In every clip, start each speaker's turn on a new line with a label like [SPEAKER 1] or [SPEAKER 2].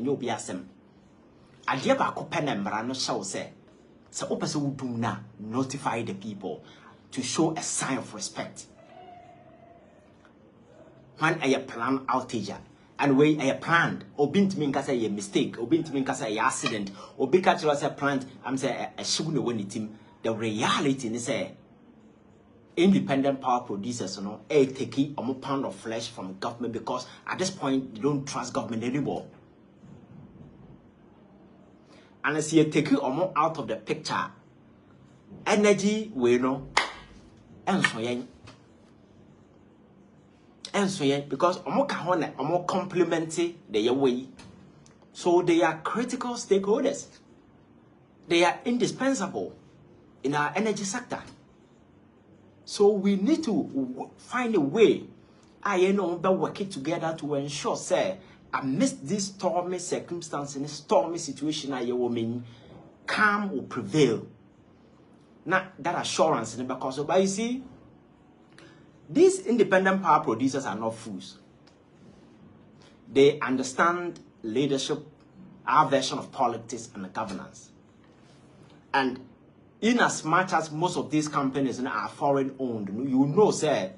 [SPEAKER 1] enyo bi asem ade ba ko pen mbra no hye wo se opese wo dum na notify the people to show a sign of respect when a plan outage and way a planned obint mean kasa a mistake obint mean kasa a accident obi catch was a plant I'm say a sugar when it team the reality is say independent power producers take a pound of flesh from government because at this point you don't trust government anymore. And as you take you out of the picture, energy we know and so because omo complementing the way. So they are critical stakeholders. They are indispensable in our energy sector. So we need to find a way by working together to ensure say amidst these stormy circumstances, in a stormy situation, calm will prevail. Now that assurance, because but you see, these independent power producers are not fools. They understand leadership, our version of politics and governance. And in as much as most of these companies are foreign owned, you know, say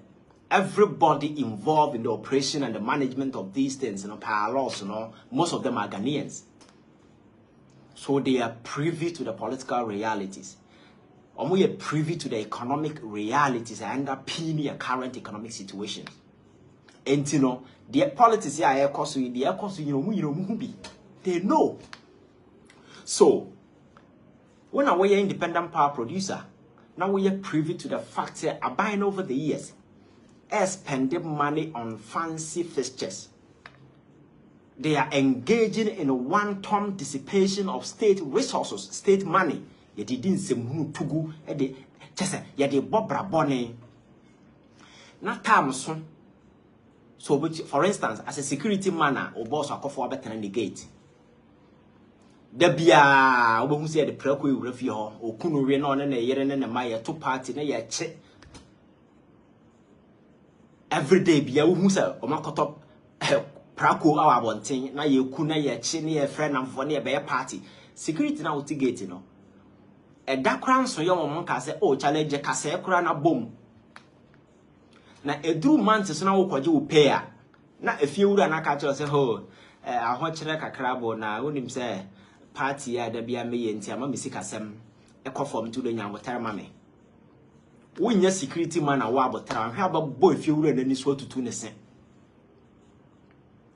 [SPEAKER 1] everybody involved in the operation and the management of these things, power laws, most of them are Ghanaians. So they are privy to the political realities. Or we are privy to the economic realities and underpinning current economic situations. And the politics they know. So when we are independent power producer, now we are privy to the fact that are buying over the years, spending money on fancy fixtures. They are engaging in a one-time dissipation of state resources, state money. You didn't say tugu just ya de bobra bone. Na time so for instance, as a security man or boss akofo better in the gate. Da bia obohu say the preko ewurafi ho okunu we na na yere na ma ye to party na ye che every day bia ohu say o makoto prako awa bonten na ye ku na ye che na ye friend am for na ye be party security na oti gate no e da kran so ye mo nka say o challenge ka say kra na bom na edru month so na wo kwaje wo pay a na efie wura na ka tell say ho aho kire kakra bo na wonim say party ya da bia me yenti ama me sikasem ekofom to do nyangotare mame wonya security man na wa abotara hwe ababo efie wura na ni so tutu ne se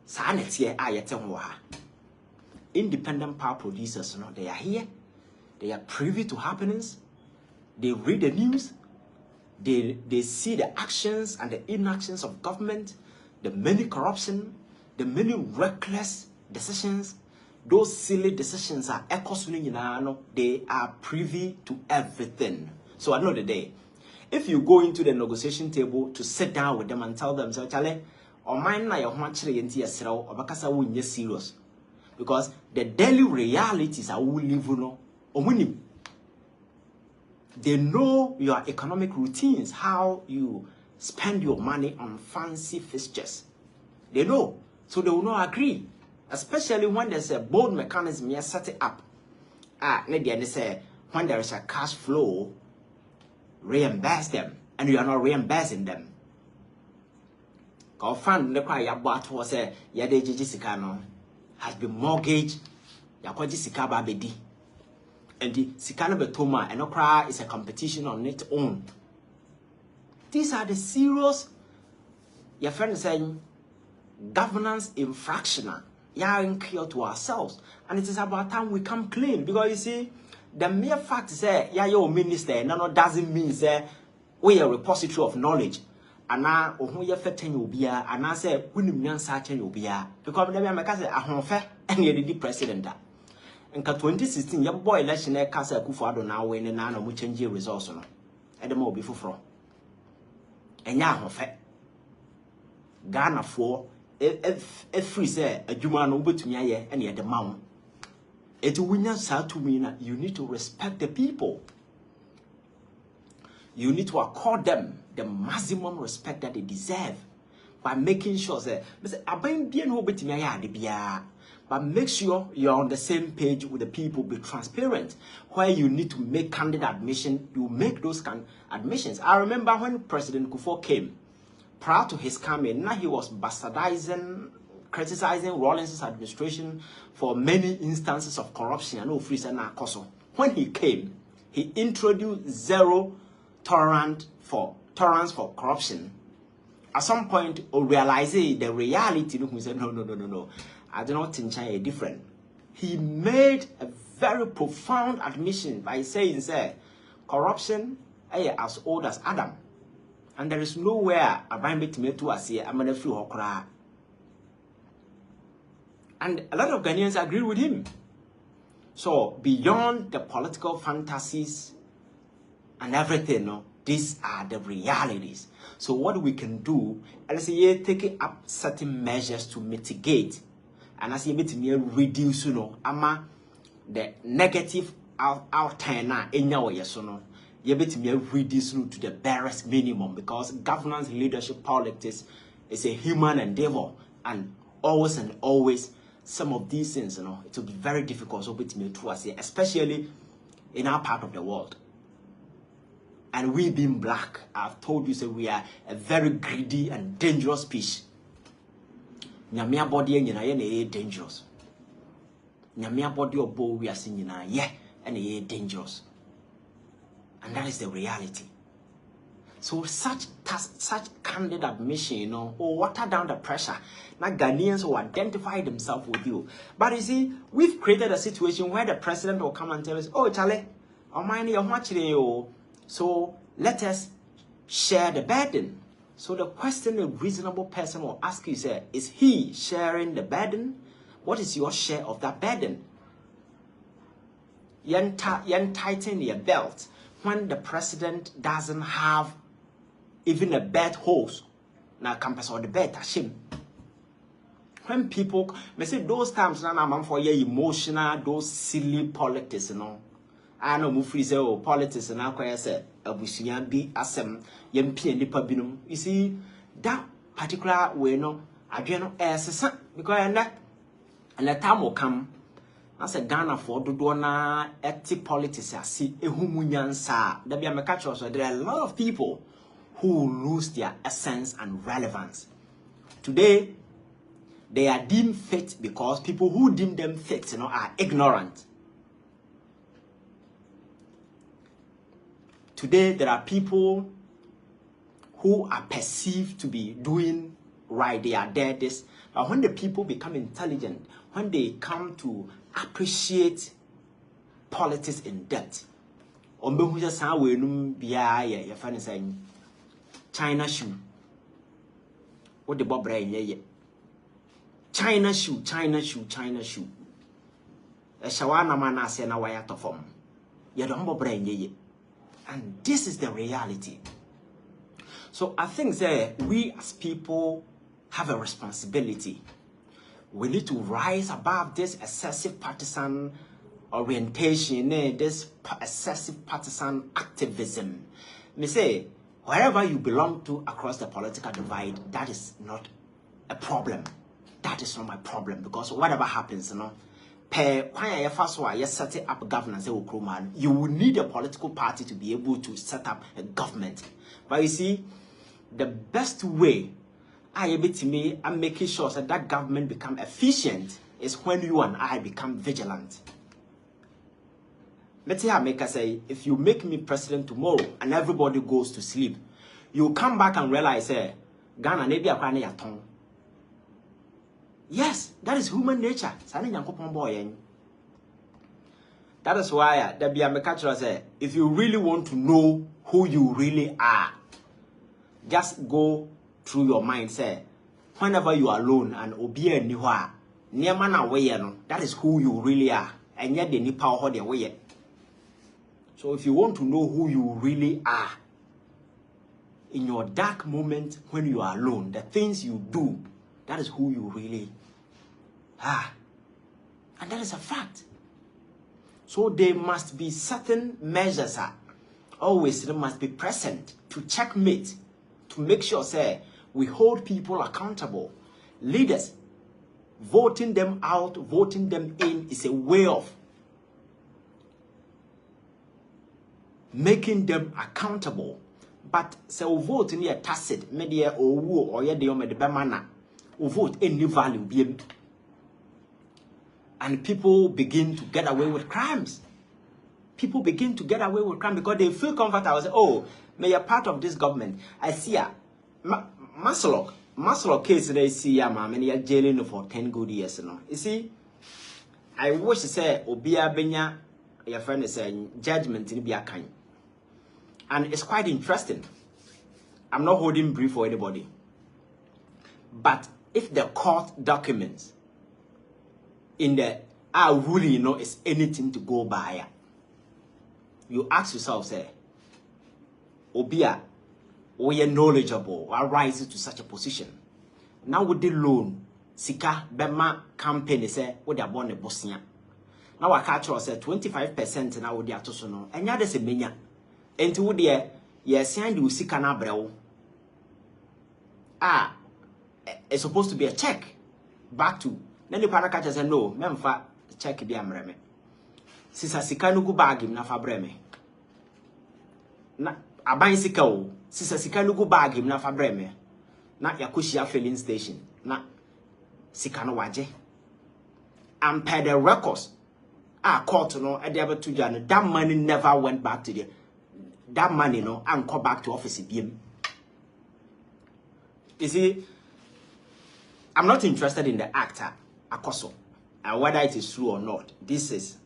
[SPEAKER 1] sa na tie ayete ho ha. Independent power producers they are here, they are privy to happenings, they read the news, they see the actions and the inactions of government, the many corruption, the many reckless decisions. Those silly decisions are they are privy to everything. So at the end of the day, if you go into the negotiation table to sit down with them and tell them, so Charlie, or mine na your or serious. Because the daily realities are we live no or they know your economic routines, how you spend your money on fancy fixtures. They know, so they will not agree. Especially when there's a board mechanism you set it up. They say when there is a cash flow, reimburse them, and you are not reimbursing them. Because fund the cry you bought was a yade jijisika has been mortgaged. Yakoji sika babedi, and the sikana betoma and okra is a competition on its own. These are the serious. Your friend is saying governance infraction. Yeah, clear to ourselves, and it is about time we come clean. Because you see, the mere fact say yeah, your minister no doesn't mean say we are a repository of knowledge. And now who you fetting you be and I say when you searching you be because never make say ahonfe and you the president. In 2016, your boy election kasa Akufo-Addo now win na no change results no. E dem obi foforo. Enya ahonfe. Ghana for free say adwuma no obetumi aye and ye de mawo. It winya sa to me na you need to respect the people. You need to accord them the maximum respect that they deserve by making sure that aban bia no obetumi aye ade bia But make sure you're on the same page with the people. Be transparent. Where you need to make candid admission, you make those admissions. I remember when President Kufuor came, prior to his coming, now he was bastardizing, criticizing Rawlings's administration for many instances of corruption and when he came, he introduced zero tolerance for corruption. At some point, realizing the reality, he said, no. I do not think China is different. He made a very profound admission by saying, say, corruption is as old as Adam. And there is nowhere a Bible to me to say, I'm going to flew her. And a lot of Ghanaians agree with him. So, beyond the political fantasies and everything, these are the realities. So, what we can do, let's say, taking up certain measures to mitigate. And as you meet me reduce, the negative outturn in your yes, you bet me reduce to the barest minimum, because governance, leadership, politics is a human endeavor, and always some of these things, it will be very difficult. So bet me to say, especially in our part of the world. And we being black, I've told you, we are a very greedy and dangerous species. Nyamia body and dangerous. Nyamia body or bow we are seeing and dangerous. And that is the reality. So such candid admission, water down the pressure. Now Ghanaians will identify themselves with you. But you see, we've created a situation where the president will come and tell us, oh Charlie, I'm minding your watch. So let us share the burden. So the question a reasonable person will ask you is he sharing the burden? What is your share of that burden? You tighten your belt when the president doesn't have even a bed hose. Now campus or the bed him. When people may say those times now I'm for your emotional, those silly politics, I know Mufri say, oh, politics and I say, Abusian be asem, Yempi and Lipa binum. You see, that particular way, I do not as because and the time will come. As a Ghana for Dudona, eti politics, I see a humunian sa. There be a catch also. There are a lot of people who lose their essence and relevance. Today, they are deemed fit because people who deem them fit, are ignorant. Today, there are people who are perceived to be doing right. They are there, this. But when the people become intelligent, when they come to appreciate politics in depth, China shoe. What the Bob Brain? China shoe. A shawana mana sena wire to form. You don't brain ye. And this is the reality. So I think that we as people have a responsibility. We need to rise above this excessive partisan orientation, this excessive partisan activism. Me say, wherever you belong to across the political divide, that is not a problem. That is not my problem, because whatever happens, when set up governance, you will need a political party to be able to set up a government. But you see, the best way I'm making sure that government become efficient is when you and I become vigilant. Let's say, if you make me president tomorrow and everybody goes to sleep, you come back and realize, Ghana maybe a tongue. Yes, that is human nature. That is why there be a culture say, if you really want to know who you really are, just go through your mind. Say, whenever you are alone and obey niwa, niamana way no, that is who you really are, and yet the nipa ho de way. So if you want to know who you really are, in your dark moment when you are alone, the things you do, that is who you really are. And that is a fact. So there must be certain measures always they must be present to checkmate, to make sure, say, we hold people accountable. Leaders, voting them out, voting them in is a way of making them accountable. But so vote in a tacit media or woo or ye de bemana vote any value be, and people begin to get away with crimes. People begin to get away with crime because they feel comfortable. Say, oh, may a part of this government. I see a Maslok case they see a man and you're jailing for 10 good years. You see, I wish to say Obia Benya, your friend is saying judgment in be a kind. And it's quite interesting. I'm not holding brief for anybody. But if the court documents in the ruling, is anything to go by, you ask yourself, say, Obia, we are knowledgeable, or rise to such a position. Now with the loan, Sika Bema campaign say, what they are born a Bosnia. Now I catch you say 25% now with the atosono, and yet there's a mania. And to the yes, and you Sika na brew. It's supposed to be a check back to. Then the paracatcher said, no, memfa check be amreme. Sisa Sika no go bag him na fabreme. Na aban sika o sisa sika no go bag him na fabreme. Na yakushia filling station. Na sika no waje. And per the records, court no at the other two jan, that money never went back to the that money no and come back to office BM. You see, I'm not interested in the actor Akoso and whether it is true or not. This is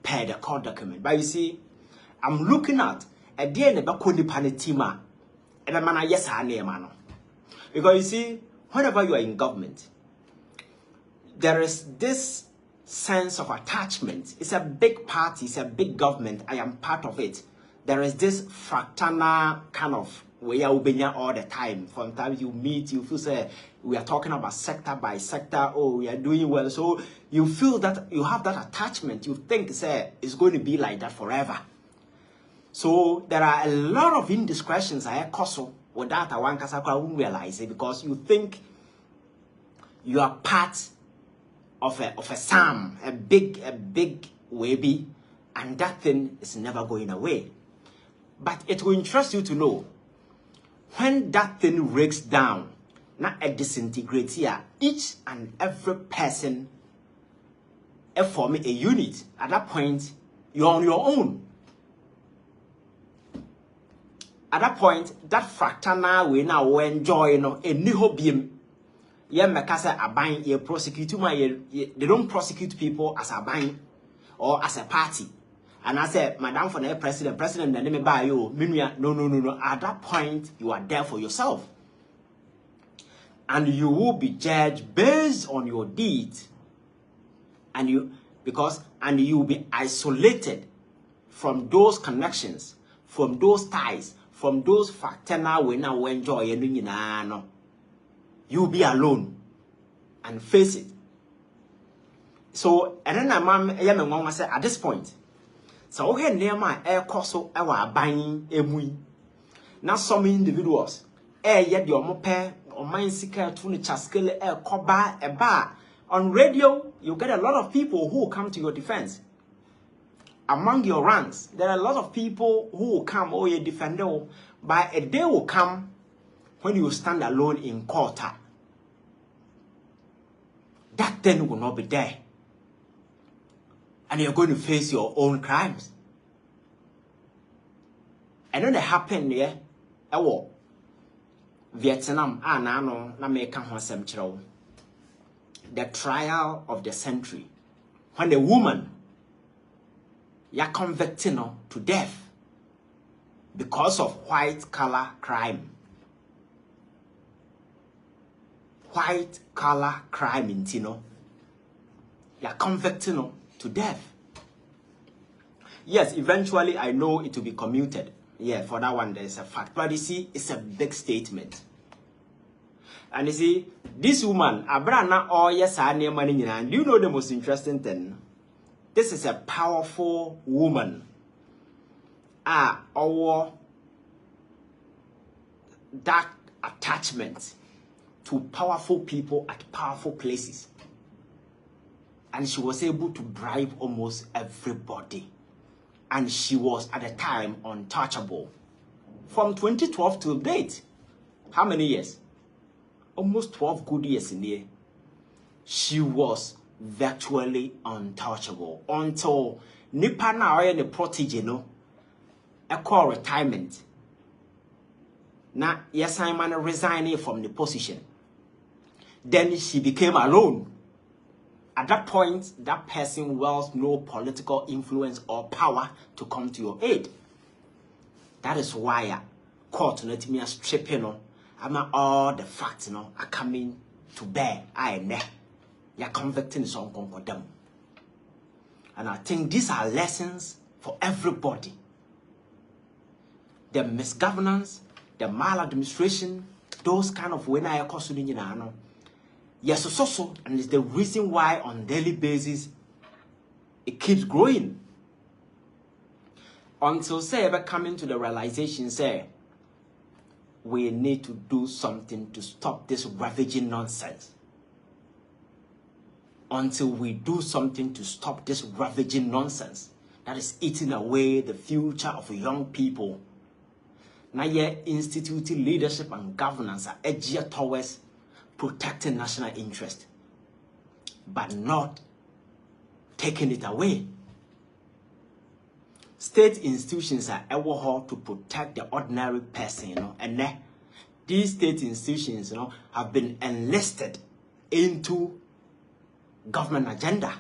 [SPEAKER 1] per the court document. But you see, I'm looking at a day in the Bakuni Panitima and a man, yes, I name. Because you see, whenever you are in government, there is this sense of attachment. It's a big party, it's a big government. I am part of it. There is this fraternal kind of way all the time. From the time you meet, you feel say we are talking about sector by sector. Oh, we are doing well. So you feel that you have that attachment. You think say it's going to be like that forever. So there are a lot of indiscretions I koso without a one kasakwa won't realize it because you think you are part of a sum, a big wavy, and that thing is never going away. But it will interest you to know when that thing breaks down, not a disintegrate here, each and every person form a unit. At that point, you're on your own. At that point, that fraternal way now will enjoy, a new hobby. Yeah, Makasa are buying a prosecute they don't prosecute people as a buying or as a party. And I said, Madam for the president, and let me buy you. No. At that point, you are there for yourself. And you will be judged based on your deeds. And you will be isolated from those connections, from those ties, from those fraternal we now enjoy. You'll be alone and face it. So, and then I said, at this point, so okay, near my air coso our buying a now some individuals yet your mope or mine seeker to chaskele air coba a bar on radio. You get a lot of people who come to your defense. Among your ranks, there are a lot of people who will come or you defender, but a day will come when you stand alone in court. That then will not be there. And you're going to face your own crimes. And then it happened here. Vietnam, the trial of the century. When the woman you're convicted to death because of white collar crime. White collar crime in Tino. You're convicted to death. Yes, eventually I know it will be commuted. Yeah, for that one there's a fact. But you see, it's a big statement. And you see, this woman, Abrana, oh yes, I name money. And you know the most interesting thing? This is a powerful woman. Our that attachment to powerful people at powerful places. and she was able to bribe almost everybody. And she was at the time untouchable. From 2012 till date, how many years? Almost 12 good years in there. She was virtually untouchable until nipa na oye ne protege no a call retirement. Now, yes, I'm resigning from the position. Then she became alone. At that point, that person wields no political influence or power to come to your aid. That is why court let me stripping on. All the facts, are coming to bear. You're convicting some them. And I think these are lessons for everybody. The misgovernance, the maladministration, those kind of when I cause yes, so, and it's the reason why on daily basis it keeps growing. Until say ever coming to the realization, say we need to do something to stop this ravaging nonsense. Until we do something to stop this ravaging nonsense that is eating away the future of young people. Now, yeah, instituting leadership and governance are edgier towards protecting national interest, but not taking it away. State institutions are ever to protect the ordinary person, and these state institutions, have been enlisted into government agenda.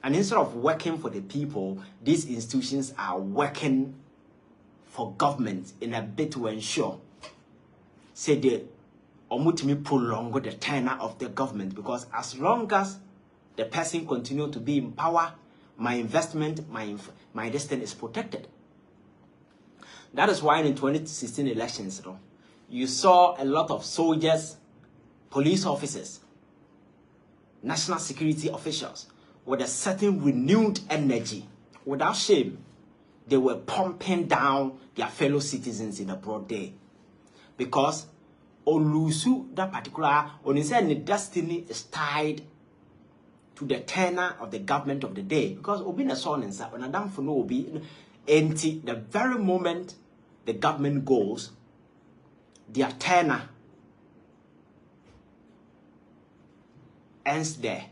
[SPEAKER 1] And instead of working for the people, these institutions are working for government in a bit to ensure, say they omutimi prolong the tenure of the government, because as long as the person continue to be in power, my investment, my destiny is protected. That is why in 2016 elections, you saw a lot of soldiers, police officers, national security officials with a certain renewed energy, without shame. They were pumping down their fellow citizens in a broad day, because Olusu, that particular, the destiny is tied to the tenor of the government of the day. Because Obina son and when Adam for no be empty the very moment the government goes, their tenor ends there.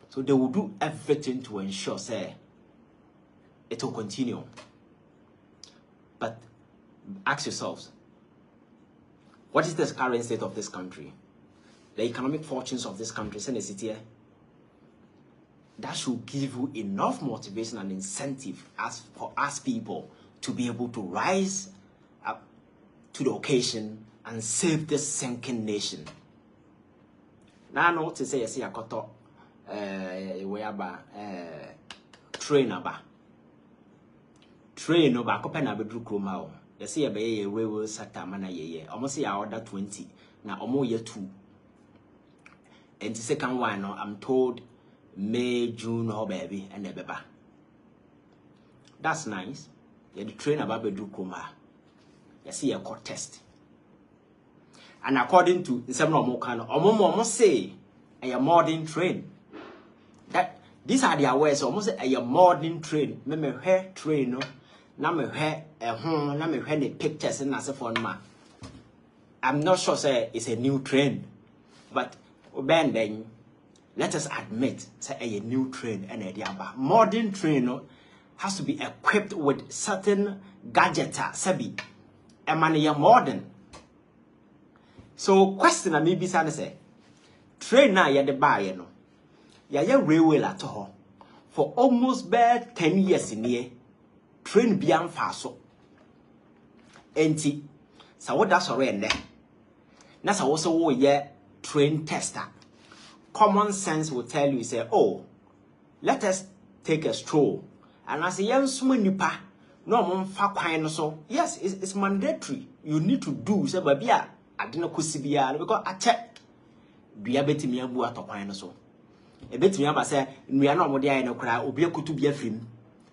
[SPEAKER 1] So they will do everything to ensure, say, it will continue. But ask yourselves, what is the current state of this country? The economic fortunes of this country, that should give you enough motivation and incentive as for us people to be able to rise up to the occasion and save this sinking nation. Now I know to say, I got train about. Train over Copena Bedru Kromao. You see a bay railway sata mana ye, almost a order 20, now almost year 2. And the second one, I'm told May, June, or baby, and a baby. That's nice. You train about Bedru Kroma. You see a court test. And according to some more kind of almost say a modern train. That these are their words, almost a modern train. Remember hair train, no? Now me hear a home, now me hear the pictures in as a phone ma. I'm not sure say it's a new trend, but then let us admit say a new trend and a diaba. Modern train has to be equipped with certain gadgets, sabi. And money modern. So question I maybe say train now ya the buy no. Ya railway at all for almost bad 10 years in here. Train bian faso. Enti sa what that's already there. Na sa also wo ye train tester. Common sense will tell you say, oh, let us take a stroll. And as a young swim nipa, no mon fa kwan no so. Yes, it's mandatory. You need to do say babia adena kusibia because I check dua betimi abu atokwan no so. E betimi aba say nua na omode aye no kra obi akutu bia frim.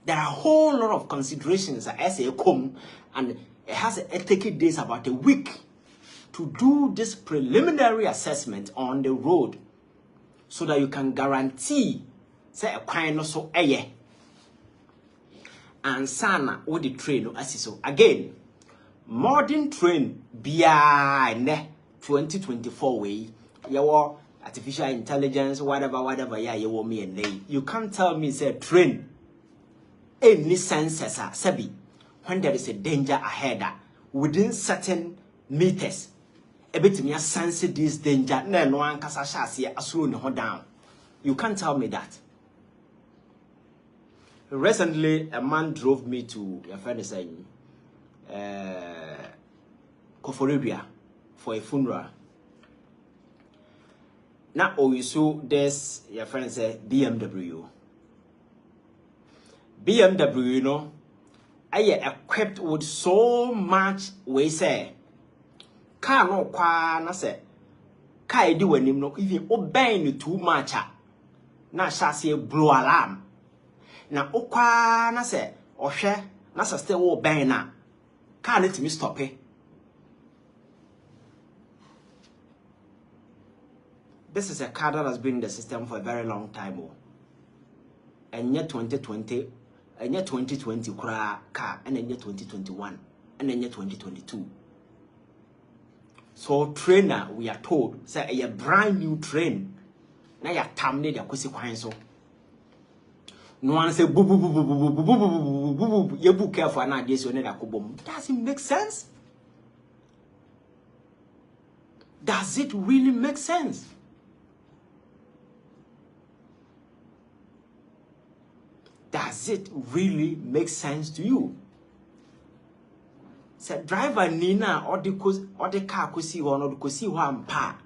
[SPEAKER 1] There are a whole lot of considerations as a come, and it has taken days about a week to do this preliminary assessment on the road. so that you can guarantee say a kwan no so eye and sana with the train no asiso again modern train bia ne 2024 way yawo artificial intelligence whatever yeah you want me and you can't tell me say train any senses sabi when there is a danger ahead within certain meters a bit me sense this danger no one kasa shasi asuro ne ho down. You can't tell me that. Recently a man drove me to your friend saying Koforidua for a funeral. Now also there's your friend say BMW, you know, I equipped with so much we say car no kwa na say car do when him no even obeying too much na shasi blow alarm na okwa na say ohwe na say wo ben na car let me stop it. This is a car that has been in the system for a very long time. And yet 2020, and yet 2020 car, and then yet 2021, and then yet 2022. So trainer, we are told, say a brand new train. Now you terminate your consequence. No one say boo boo boo boo boo boo boo boo boo boo. You book careful and ideas you need a kubum. Does it make sense? Does it really make sense? Does it really make sense to you? Say driver Nina or the car kusi or not kusi one pa.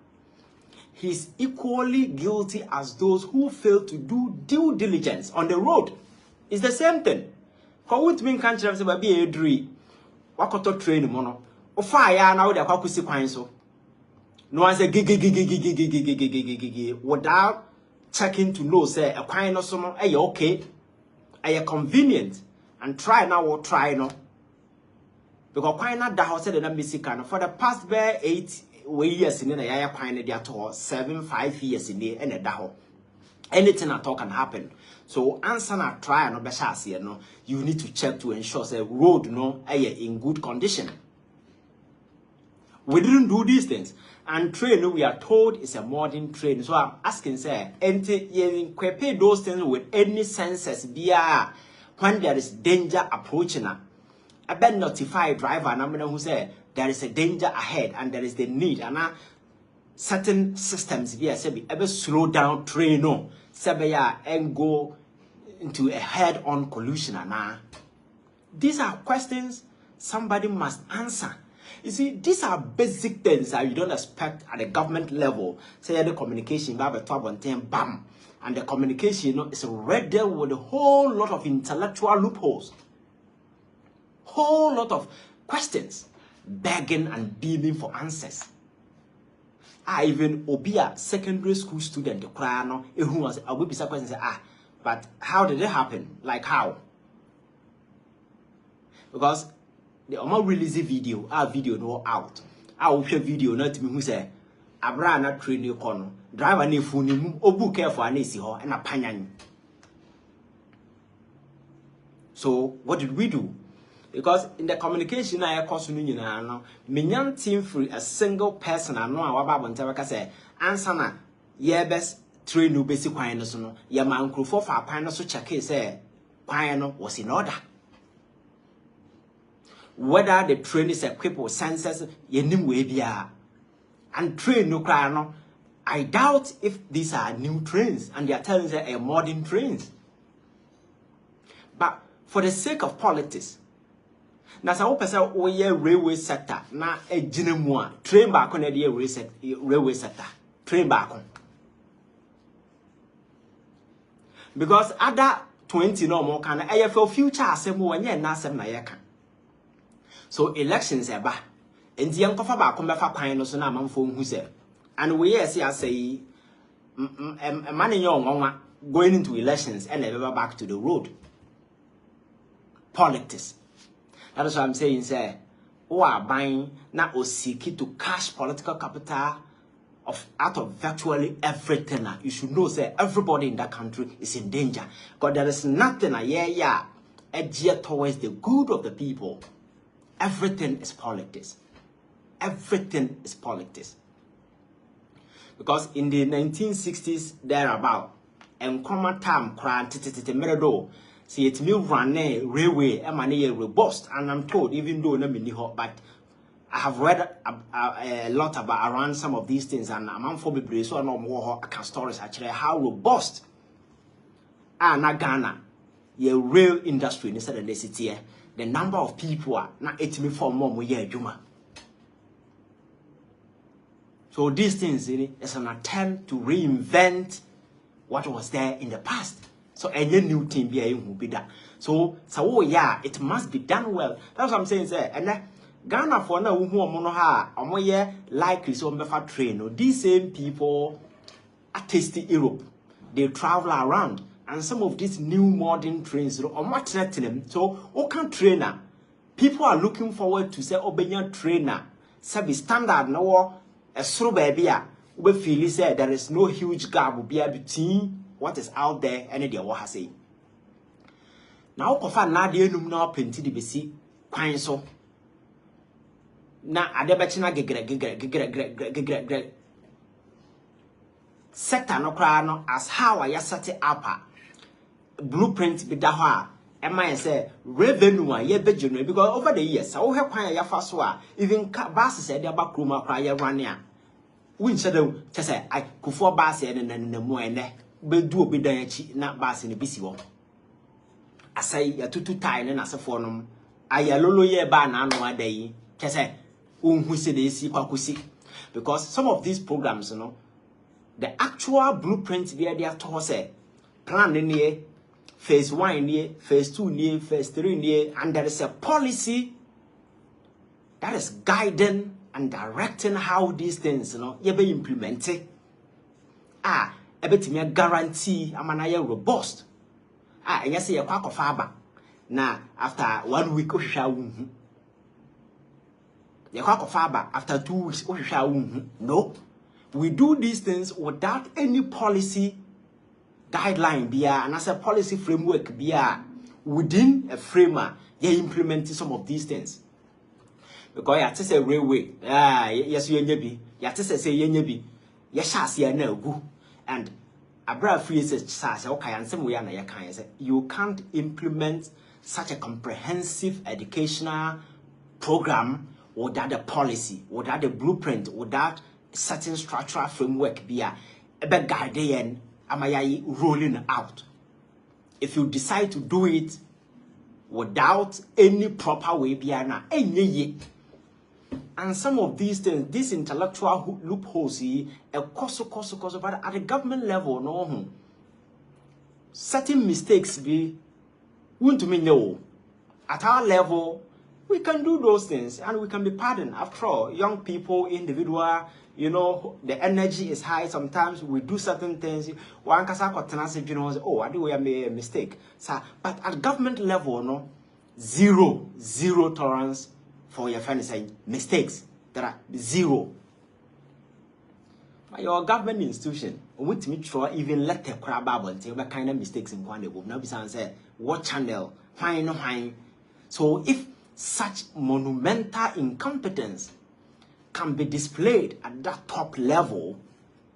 [SPEAKER 1] He's equally guilty as those who fail to do due diligence on the road. It's the same thing. Ko won't mean can't say be a dri. Wakoto train mono. O fire now they kusi kwan so. No one say gig without checking to know say a kwan no so no okay. Are convenient and try now or try no because quite not the house said that for the past 8 years in the area quite at all 5 years in the end of anything at all can happen. So answer not try no be no you need to check to ensure say road no in good condition. We didn't do these things. And train, we are told, is a modern train. So I'm asking, say, equip those things with any senses via when there is danger approaching. I bet notify driver and I'm who say there is a danger ahead and there is the need. And certain systems via say ever slow down train no and go into a head-on collision. These are questions somebody must answer. You see, these are basic things that you don't expect at the government level. Say the communication, you have a 12 and 10, bam. And the communication, is riddled with a whole lot of intellectual loopholes. Whole lot of questions, begging and begging for answers. I even Obia, secondary school student, who was I will be surprised and say, but how did it happen? Like how? Because the Oma release a video, our video no out. I will share video not me who say Abra na train you corner. Driver ne phone mu obu careful and see her and a panyan. So what did we do? Because in the communication I course no minyan team free a single person I know our Baba Ntewaka say answer na ye best train no basic kwan no so no ye man krofo fa kwan no so check say kwan no was in order. Whether the train is equipped with sensors, and train no cry no. I doubt if these are new trains and they are telling they are modern trains. But for the sake of politics, now some person railway sector na a jinimua train back on the railway sector train back on because other 20 no more can AFL future asemu and na sem na yeka. So elections eba enti yankofa ba ko mefa kwan no so na amanfo hu se and we yes ya say man nwa going into elections and never back to the road politics. That is what I'm saying say who are buying na osiki to cash political capital out of virtually everything, you should know say everybody in that country is in danger. Because there is nothing geared towards the good of the people. Everything is politics. Everything is politics. Because in the 1960s, thereabout, and common time, see it me run railway, robust, and I'm told, even though I'm in the hot, but I have read a lot about around some of these things, and I'm for me, so I know more stories actually how robust na Ghana, your real industry instead of the city, the number of people are not 8 for more year Juma. So these things is an attempt to reinvent what was there in the past. So any new thing will be that. So yeah, it must be done well. That's what I'm saying, sir. And Ghana for now who likely so better train. These same people are tasting Europe. They travel around, and some of these new modern trains them. So what trainer? People are looking forward to say obenya trainer. Sabi standard no a suru baby we feel say there is no huge gap between what is out there and the what has say. Now kofa na de enum na plenty de besi kwan so. Na adebechi na gegre sector no kra no as how I set it up blueprint be da ho a ema say revenue a ye be generate because over the years so he kwan ya fa so a even bus say dey ba kroma kra ye run a win say dem say I kufo bus e na mu ene be du obi dan achi na bus ne bisi wo asai ya tutu tai ne na sefo nom ayalolo ye ba na anu adai say unhu se dey si kwakosi because some of these programs the actual blueprint they are to say plan in here phase 1 here, phase 2 here, phase 3 here, and there is a policy that is guiding and directing how these things you be implemented. Ebetimi guarantee amana robust. And you say you kwako faba. Na after 1 week ohwehwa wunhu. You kwako faba after 2 weeks ohwehwa wunhu. No. We do these things without any policy guideline bia and as a policy framework bia within a framework you implement some of these things because ya tese railway yes you nyabi ya tese say yenyabi ya hyase na agu and abra free say sase okay ansem we na ya kan say you can't implement such a comprehensive educational program without a policy without a blueprint without certain structural framework bia ebe guide amayai rolling out. If you decide to do it without any proper way, and some of these things, these intellectual loopholes, but at the government level, no, certain mistakes be won't mean no. At our level, we can do those things and we can be pardoned. After all, young people, individual. The energy is high. Sometimes we do certain things. One can say, oh, I do we made a mistake. So, but at government level, zero tolerance for your friends saying mistakes. There are zero. But your government institution, with me try even let the crab babble and say what kind of mistakes in one will now be say what channel, fine. So if such monumental incompetence can be displayed at that top level,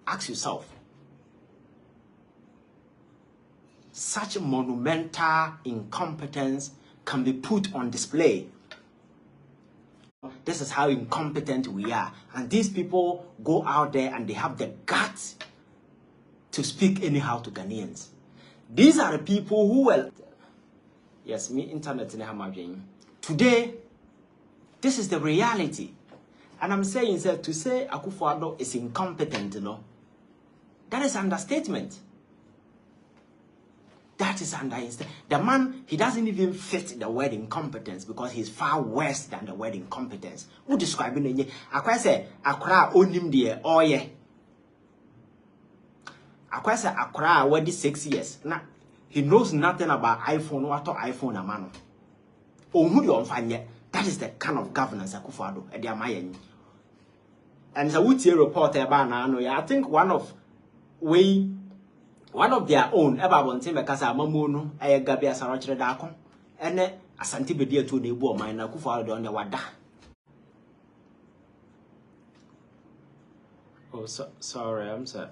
[SPEAKER 1] ask yourself, such monumental incompetence can be put on display. This is how incompetent we are. And these people go out there and they have the guts to speak anyhow to Ghanaians. These are the people who will... Yes, me internet in Hamajin. Today, this is the reality. And I'm saying, sir, to say Akufo-Addo is incompetent, that is understatement. That is understatement. The man, he doesn't even fit the word incompetence because he's far worse than the word incompetence. Who describing it? I say, Akra onim die oye. I say, Akra already 6 years. Now, he knows nothing about iPhone. What iPhone a man? Oh, who do you find yet? That is the kind of governance Akufo-Addo. and so we report about now. I think one of their own about one team because I'm a moon, I gabi as a roger darko, and a santibedia to the woman, I could follow on the wada. Oh, sorry, I'm sorry.